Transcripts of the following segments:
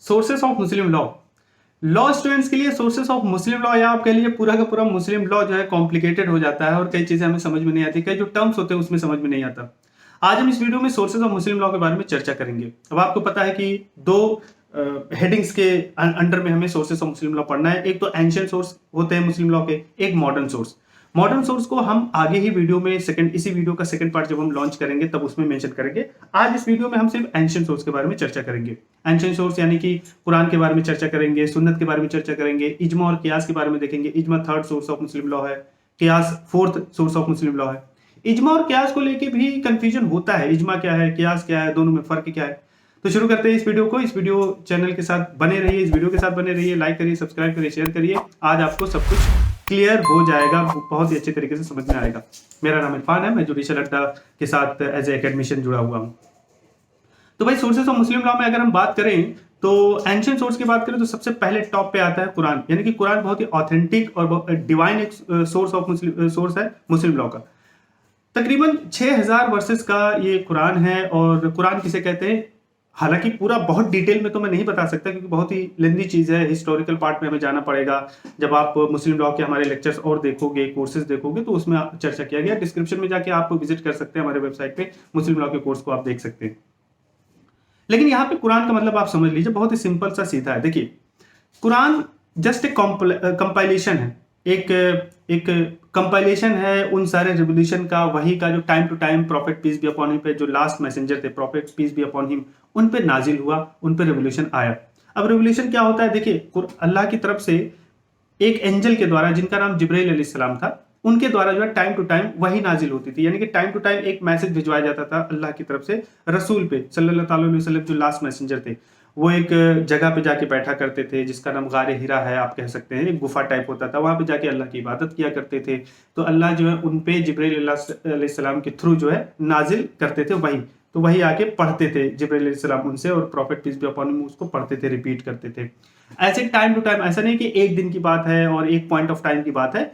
Sources of Muslim law. Law students के लिए sources of Muslim law या आप कह लीजिए पूरा का पूरा मुस्लिम लॉ जो है कॉम्प्लिकेटेड हो जाता है और कई चीजें हमें समझ में नहीं आती, कई जो टर्म्स होते हैं उसमें समझ में नहीं आता। आज हम इस वीडियो में सोर्सेज ऑफ मुस्लिम लॉ के बारे में चर्चा करेंगे। अब आपको पता है कि दो हेडिंग्स के अंडर में हमें सोर्सेज ऑफ मुस्लिम लॉ पढ़ना है। एक तो एंशिएंट सोर्स होते हैं मुस्लिम लॉ के, एक मॉडर्न सोर्स। मॉडर्न सोर्स को हम आगे ही वीडियो में इसी वीडियो का सेकंड पार्ट जब हम लॉन्च करेंगे तब उसमें मेंशन करेंगे। आज इस वीडियो में हम सिर्फ एंशिएंट सोर्स के बारे में चर्चा करेंगे। एंशिएंट सोर्स यानी कि कुरान के बारे में चर्चा करेंगे, सुन्नत के बारे में चर्चा करेंगे, इज्मा और कियास के बारे में देखेंगे। इज्मा third source of Muslim law है, कियास fourth source of Muslim law है। इज्मा और कियास को लेके भी कंफ्यूजन होता है, इज्मा क्या है, कियास क्या है, दोनों में फर्क क्या है। तो शुरू करते हैं इस वीडियो को। इस वीडियो चैनल के साथ बने रहिए, इस वीडियो के साथ बने रहिए, लाइक करिए, सब्सक्राइब करिए, शेयर करिए। आज आपको सब कुछ क्लियर हो जाएगा, बहुत ही अच्छे तरीके से समझ में आएगा। मेरा नाम इरफान है, मैं जुडिशल अड्डा के साथ एज ए एकेडमिशियन जुड़ा हुआ हूँ। तो भाई सोर्सेस ऑफ मुस्लिम लॉ में अगर हम बात करें तो एंशिएंट सोर्स की बात करें तो सबसे पहले टॉप पे आता है कुरान। यानी कि कुरान बहुत ही ऑथेंटिक और डिवाइन एक सोर्स है मुस्लिम लॉ का। तकरीबन 6000 वर्सेस का ये कुरान है। और कुरान किसे कहते हैं, हालांकि पूरा बहुत डिटेल में तो मैं नहीं बता सकता क्योंकि बहुत ही लेंदी चीज है, हिस्टोरिकल पार्ट में हमें जाना पड़ेगा। जब आप मुस्लिम लॉ के हमारे लेक्चर्स और देखोगे, कोर्सेज देखोगे तो उसमें चर्चा किया गया। डिस्क्रिप्शन में जाके आप विजिट कर सकते हैं, हमारे वेबसाइट पे मुस्लिम लॉ के कोर्स को आप देख सकते हैं। लेकिन यहाँ पे कुरान का मतलब आप समझ लीजिए, बहुत ही सिंपल सा सीधा है। देखिए, कुरान जस्ट एक कंपाइलेशन है, एक कंपाइलेशन है उन सारे रिवोल्यूशन का, वही का जो time to time prophet peace be upon him पे, जो लास्ट मैसेंजर थे prophet peace be upon him, उन पे नाजिल हुआ, उन पे रिवोल्यूशन आया। अब रिवोल्यूशन क्या होता है, देखिए अल्लाह की तरफ से एक एंजल के द्वारा जिनका नाम जिब्राइल अलैहिस्सलाम था, उनके द्वारा जो है टाइम टू टाइम वही नाजिल होती थी। यानी कि टाइम टू टाइम एक मैसेज भिजवाया जाता था अल्लाह की तरफ से रसूल पे सल्लल्लाहु अलैहि वसल्लम, जो लास्ट मैसेंजर थे। वो एक जगह पे जाके बैठा करते थे जिसका नाम गारे हिरा है, आप कह सकते हैं, एक गुफा टाइप होता था। वहां पे जाके अल्लाह की इबादत किया करते थे। तो अल्लाह जो है उन पे जिब्राइल अलैहिस्सलाम के थ्रू जो है नाजिल करते थे वही। तो वही आके पढ़ते थे जिब्राइल अलैहिस्सलाम उनसे, और prophet peace be upon him उसको पढ़ते थे, रिपीट करते थे। ऐसे टाइम टू टाइम, ऐसा नहीं कि एक दिन की बात है और एक पॉइंट ऑफ टाइम की बात है।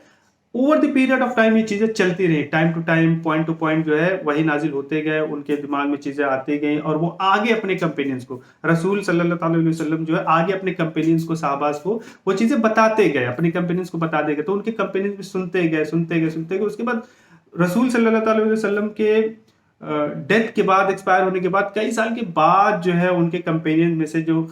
Over the period of time ये चीजें चलती रही, time to time, point to point जो है वही नाजिल होते गए, उनके दिमाग में चीजें आती गई और वो आगे अपने कंपेनियंस को, रसूल सल्लल्लाहु अलैहि वसल्लम जो है आगे अपने कंपेनियंस को, साहबाज को वो चीजें बताते गए, अपने कंपेनियंस को बताते गए। तो उनके कंपेनियंस भी सुनते गए, सुनते गए, सुनते गए। उसके बाद रसूल सल्लल्लाहु अलैहि वसल्लम के डेथ के बाद, एक्सपायर होने के बाद कई साल के बाद जो है उनके कंपेनियन में से जो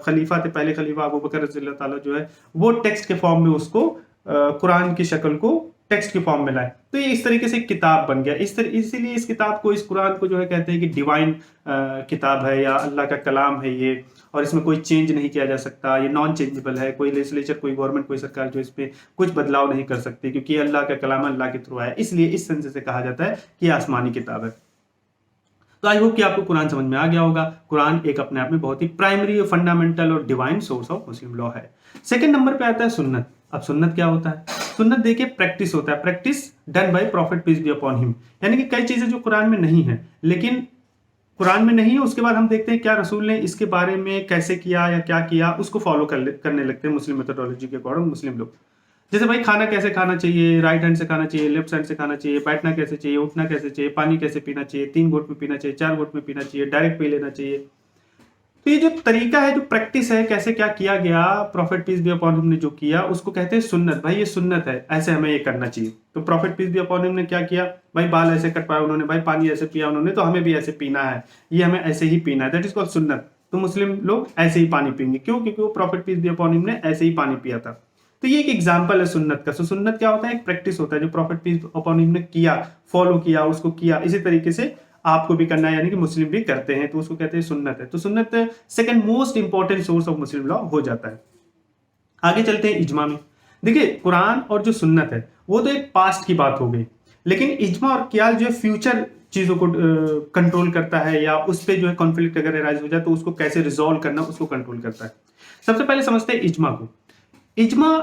खलीफा थे, पहले खलीफा अबू बकर रज़ियल्लाहु ताला जो है वो टेक्स्ट के फॉर्म में उसको कुरान की शक्ल को टेक्स्ट के फॉर्म में लाए। तो ये इस तरीके से एक किताब बन गया। इसीलिए इस किताब को, इस कुरान को जो है कहते हैं कि डिवाइन किताब है या अल्लाह का कलाम है ये, और इसमें कोई चेंज नहीं किया जा सकता, ये नॉन चेंजेबल है। कोई लेजिस्लेचर, कोई गवर्नमेंट, कोई सरकार जो इस पे कुछ बदलाव नहीं कर सकती क्योंकि ये अल्लाह का कलाम अल्लाह के थ्रू आया। इसलिए इस सेंस से कहा जाता है कि ये आसमानी किताब है। तो आई होप कि आपको कुरान समझ में आ गया होगा। कुरान एक अपने आप में बहुत ही प्राइमरी, फंडामेंटल और divine source of Muslim law है। सेकंड नंबर पे आता है सुन्नत। अब सुन्नत क्या होता है? सुन्नत देखिए प्रैक्टिस होता है, practice done by prophet peace be upon him. यानी कि कई चीजें जो कुरान में नहीं है, लेकिन कुरान में नहीं है, उसके बाद हम देखते हैं क्या रसूल ने इसके बारे में कैसे किया या क्या किया, उसको फॉलो करने लगते हैं मुस्लिम मेथोडोलॉजी के अकॉर्डिंग मुस्लिम लोग। जैसे भाई खाना कैसे खाना चाहिए, राइट हैंड से खाना चाहिए, लेफ्ट हैंड से खाना चाहिए, बैठना कैसे चाहिए, उठना कैसे चाहिए, पानी कैसे पीना चाहिए, 3 घूंट में पीना चाहिए, 4 घूंट में पीना चाहिए, डायरेक्ट पी लेना चाहिए। तो ये जो तरीका है, जो प्रैक्टिस है, कैसे क्या किया गया, prophet peace be upon him ने जो किया उसको कहते हैं सुन्नत। भाई ये सुन्नत है, ऐसे हमें ये करना चाहिए। तो prophet peace be upon him ने क्या किया, भाई बाल ऐसे कटवाया उन्होंने, भाई पानी ऐसे पिया उन्होंने, तो हमें भी ऐसे पीना है, ये हमें ऐसे ही पीना है, दैट इज कॉल्ड सुन्नत। तो मुस्लिम लोग ऐसे ही पानी पियेंगे, क्यों? क्योंकि वो prophet peace be upon him ने ऐसे ही पानी पिया था। तो ये एक एग्जाम्पल है सुन्नत का। सुन्नत क्या होता है? एक प्रैक्टिस होता है जो प्रॉफिट पीस अपॉन हिम ने किया, फॉलो किया, उसको किया। इसी तरीके से आपको भी करना है, यानी कि मुस्लिम भी करते हैं, तो उसको कहते हैं सुन्नत है। तो सुन्नत second most important source of Muslim law हो जाता है। आगे चलते हैं इज्मा में। देखिए कुरान और जो सुन्नत है वो तो एक पास्ट की बात हो गई, लेकिन इज्मा और कियास जो है फ्यूचर चीजों को कंट्रोल करता है, या उस पर जो है कॉन्फ्लिक्ट अगर एराइज हो जाए तो उसको कैसे रिजॉल्व करना उसको कंट्रोल करता है। सबसे पहले समझते हैं इज्मा को। इज्मा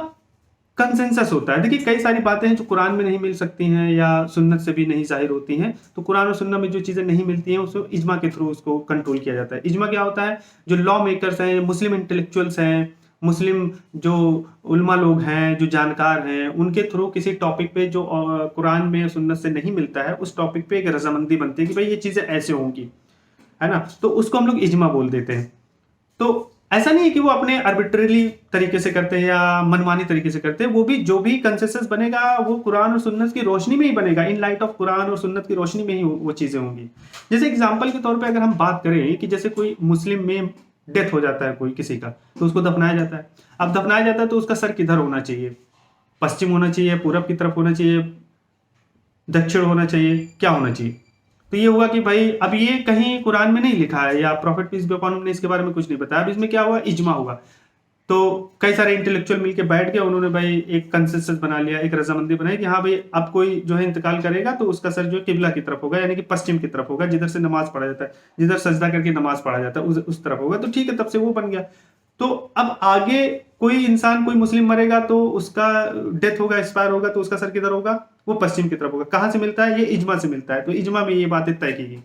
कंसेंसस होता है। देखिए कई सारी बातें हैं जो कुरान में नहीं मिल सकती हैं या सुन्नत से भी नहीं जाहिर होती हैं, तो कुरान और सुन्नत में जो चीजें नहीं मिलती हैं उसको इज्मा के थ्रू उसको कंट्रोल किया जाता है। इज्मा क्या होता है? जो लॉ मेकर्स हैं, मुस्लिम इंटेलेक्चुअल्स हैं, मुस्लिम जो उलमा लोग हैं, जो जानकार हैं, उनके थ्रू किसी टॉपिक पे जो कुरान में सुन्नत से नहीं मिलता है, उस टॉपिक पे एक रजामंदी बनती है कि भाई ये चीजें ऐसे होंगी, है ना, तो उसको हम लोग इज्मा बोल देते हैं। तो ऐसा नहीं है कि वो अपने आर्बिट्रेरी तरीके से करते हैं या मनमानी तरीके से करते हैं, वो भी जो भी कंसेंसस बनेगा वो कुरान और सुन्नत की रोशनी में ही बनेगा, इन लाइट ऑफ कुरान और सुन्नत की रोशनी में ही वो चीजें होंगी। जैसे एग्जांपल के तौर पे अगर हम बात करें कि जैसे कोई मुस्लिम में डेथ हो जाता है कोई किसी का, तो उसको दफनाया जाता है। अब दफनाया जाता है तो उसका सर किधर होना चाहिए? पश्चिम होना चाहिए, पूरब की तरफ होना चाहिए, दक्षिण होना चाहिए, क्या होना चाहिए? तो ये हुआ कि भाई अब ये कहीं कुरान में नहीं लिखा है या prophet peace be upon him ने इसके बारे में कुछ नहीं बताया। अब इसमें क्या हुआ, इज्मा हुआ। तो कई सारे इंटेलेक्चुअल मिलके बैठ गए, उन्होंने भाई एक कंसेंसस बना लिया, एक रजामंदी बनाई कि हाँ भाई अब कोई जो है इंतकाल करेगा तो उसका सर जो है किबला की तरफ होगा, यानी कि पश्चिम की तरफ होगा, जिधर से नमाज पढ़ा जाता है, जिधर सजदा करके नमाज पढ़ा जाता है उस तरफ होगा। तो ठीक है, तब से वो बन गया। तो अब आगे कोई इंसान, कोई मुस्लिम मरेगा तो उसका डेथ होगा, एक्सपायर होगा, तो उसका सर किधर होगा? वो पश्चिम की तरफ होगा। कहां से मिलता है? ये इज्मा से मिलता है। तो इज्मा में ये बातें तय की गई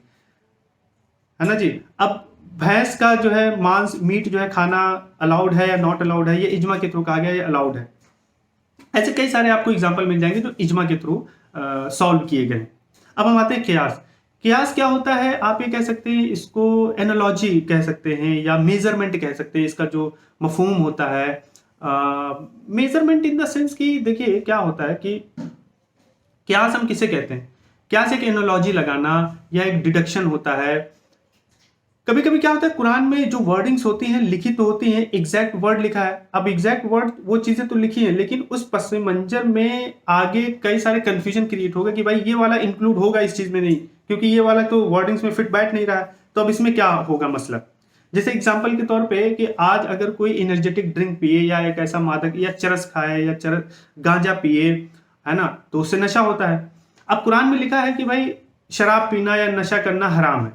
है ना जी। अब भैंस का जो है मांस, मीट जो है खाना अलाउड है या नॉट अलाउड है, ये इज्मा के थ्रू कहा गया, ये अलाउड है। ऐसे कई सारे आपको एग्जाम्पल मिल जाएंगे जो इज्मा के थ्रू सॉल्व किए गए। अब हम आते हैं कियास। कियास क्या होता है? आप ये कह सकते हैं, इसको एनालॉजी कह सकते हैं या मेजरमेंट कह सकते हैं। इसका जो मफहूम होता है, मेजरमेंट इन द सेंस कि देखिए क्या होता है कि कियास हम किसे कहते हैं? कियास एक एनालॉजी लगाना या एक डिडक्शन होता है। कभी कभी क्या होता है, कुरान में जो वर्डिंग्स होती हैं, लिखित तो होती हैं, एग्जैक्ट वर्ड लिखा है। अब एग्जैक्ट वर्ड वो चीजें तो लिखी हैं, लेकिन उस पस मंजर में आगे कई सारे कंफ्यूजन क्रिएट होगा कि भाई ये वाला इंक्लूड होगा इस चीज में नहीं, क्योंकि ये वाला तो वर्डिंग्स में फिट बैठ नहीं रहा है। तो अब इसमें क्या होगा मसला? जैसे एग्जाम्पल के तौर पे कि आज अगर कोई एनर्जेटिक ड्रिंक पिए या एक ऐसा मादक या चरस खाए या गांजा पिए, है ना, तो उससे नशा होता है। अब कुरान में लिखा है कि भाई शराब पीना या नशा करना हराम है।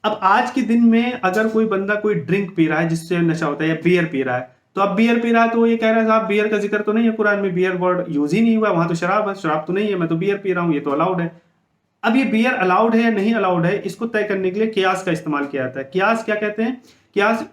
अब आज के दिन में अगर कोई बंदा कोई ड्रिंक पी रहा है जिससे नशा होता है, या बियर पी रहा है, तो अब बियर पी रहा है तो वो ये कह रहा है साहब बियर का जिक्र तो नहीं है कुरान में, बियर वर्ड यूज ही नहीं हुआ, वहां तो शराब है, शराब तो नहीं है, मैं तो बियर पी रहा हूं, ये तो अलाउड है। अब ये बियर अलाउड है या नहीं अलाउड है, इसको तय करने के लिए कियास का इस्तेमाल किया जाता है। कियास क्या कहते हैं? कियास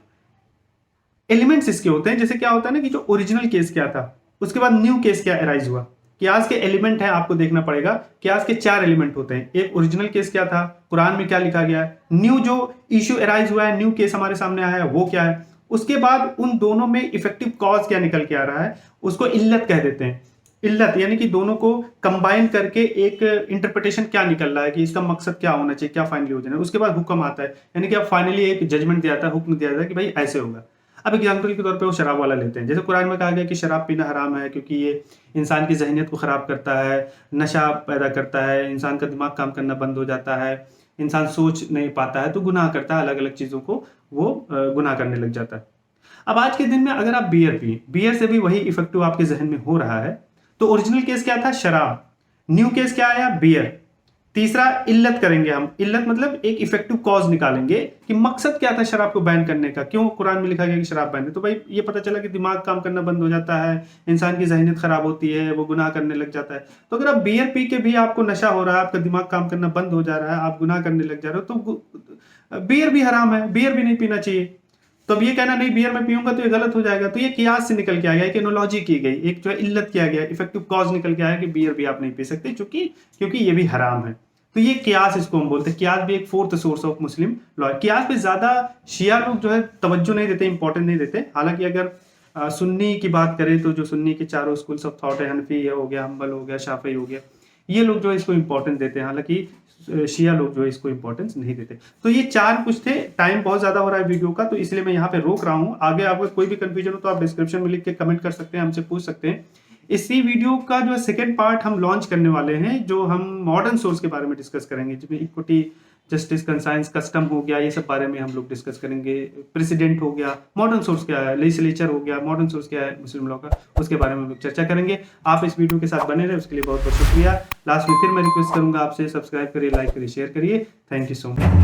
एलिमेंट्स इसके होते हैं। जैसे क्या होता है ना कि जो ओरिजिनल केस क्या था, उसके बाद न्यू केस क्या अराइज हुआ। कियास के एलिमेंट है, आपको देखना पड़ेगा। कियास के 4 एलिमेंट होते हैं। एक ओरिजिनल केस क्या था, कुरान में क्या लिखा गया है, न्यू जो इश्यू अराइज हुआ है, न्यू केस हमारे सामने आया है, वो क्या है, उसके बाद उन दोनों में इफेक्टिव कॉज क्या निकल के आ रहा है, उसको इल्लत कह देते हैं। इल्लत यानी कि दोनों को कंबाइन करके एक इंटरप्रिटेशन क्या निकल रहा है कि इसका मकसद क्या होना चाहिए, क्या फाइनली हो जाना है। उसके बाद हुक्म आता है, यानी कि अब फाइनली एक जजमेंट दिया जाता है, हुक्म दिया जाता है कि भाई ऐसे होगा। अब एग्जाम्पल के तौर पे वो शराब वाला लेते हैं। जैसे कुरान में कहा गया कि शराब पीना हराम है क्योंकि ये इंसान की जहनीत को ख़राब करता है, नशा पैदा करता है, इंसान का दिमाग काम करना बंद हो जाता है, इंसान सोच नहीं पाता है, तो गुनाह करता है, अलग अलग चीज़ों को वो गुनाह करने लग जाता है। अब आज के दिन में अगर आप बियर पिए, बियर से भी वही इफेक्टिव आपके जहन में हो रहा है। तो ओरिजिनल केस क्या था, शराब। न्यू केस क्या आया, बियर। तीसरा इल्लत करेंगे हम। इल्लत मतलब एक इफेक्टिव कॉज निकालेंगे कि मकसद क्या था शराब को बैन करने का, क्यों कुरान में लिखा गया कि शराब बैन है। तो भाई ये पता चला कि दिमाग काम करना बंद हो जाता है, इंसान की जहनीत खराब होती है, वो गुनाह करने लग जाता है। तो अगर आप बियर पी के भी आपको नशा हो रहा है, आपका दिमाग काम करना बंद हो जा रहा है, आप गुनाह करने लग जा रहे हो, तो बियर भी हराम है, बियर भी नहीं पीना चाहिए। तो अब ये कहना नहीं बियर में पीऊंगा तो ये गलत हो जाएगा। तो ये कियास से निकल के आ गया, एक एनोलॉजी की गई, एक जो है इल्लत किया गया, इफेक्टिव कॉज निकल के आया कि बियर भी आप नहीं पी सकते क्योंकि ये भी हराम है। तो ये कियास इसको हम बोलते हैं। कियास भी एक fourth source of Muslim law. कियास पे ज्यादा शिया लोग जो है तवज्जो नहीं देते, इंपॉर्टेंस नहीं देते। हालांकि अगर सुन्नी की बात करें तो जो सुन्नी के चारों स्कूल्स ऑफ थॉट है, हनफी हो गया, हम्बल हो गया, शाफी हो गया, ये लोग जो है इसको इंपॉर्टेंस देते हैं। हालांकि शिया लोग जो है इसको इंपॉर्टेंस नहीं देते। तो ये 4 कुछ थे। टाइम बहुत ज्यादा हो रहा है वीडियो का, तो इसलिए मैं यहाँ पे रोक रहा हूँ। आगे आपको कोई भी कंफ्यूजन हो तो आप डिस्क्रिप्शन में लिख के कमेंट कर सकते हैं, हमसे पूछ सकते हैं। इसी वीडियो का जो सेकंड पार्ट हम लॉन्च करने वाले हैं, जो हम मॉडर्न सोर्स के बारे में डिस्कस करेंगे, जिसमें इक्विटी, जस्टिस, कंसाइंस, कस्टम हो गया, ये सब बारे में हम लोग डिस्कस करेंगे। प्रेसिडेंट हो गया, मॉडर्न सोर्स क्या है, लेजिस्लेचर हो गया, मॉडर्न सोर्स क्या है मुस्लिम लॉ का, उसके बारे में हम लोग चर्चा करेंगे। आप इस वीडियो के साथ बने रहे, उसके लिए बहुत बहुत शुक्रिया। लास्ट में फिर मैं रिक्वेस्ट करूंगा आपसे, सब्सक्राइब करिए, लाइक करिए, शेयर करिए। Thank you so much.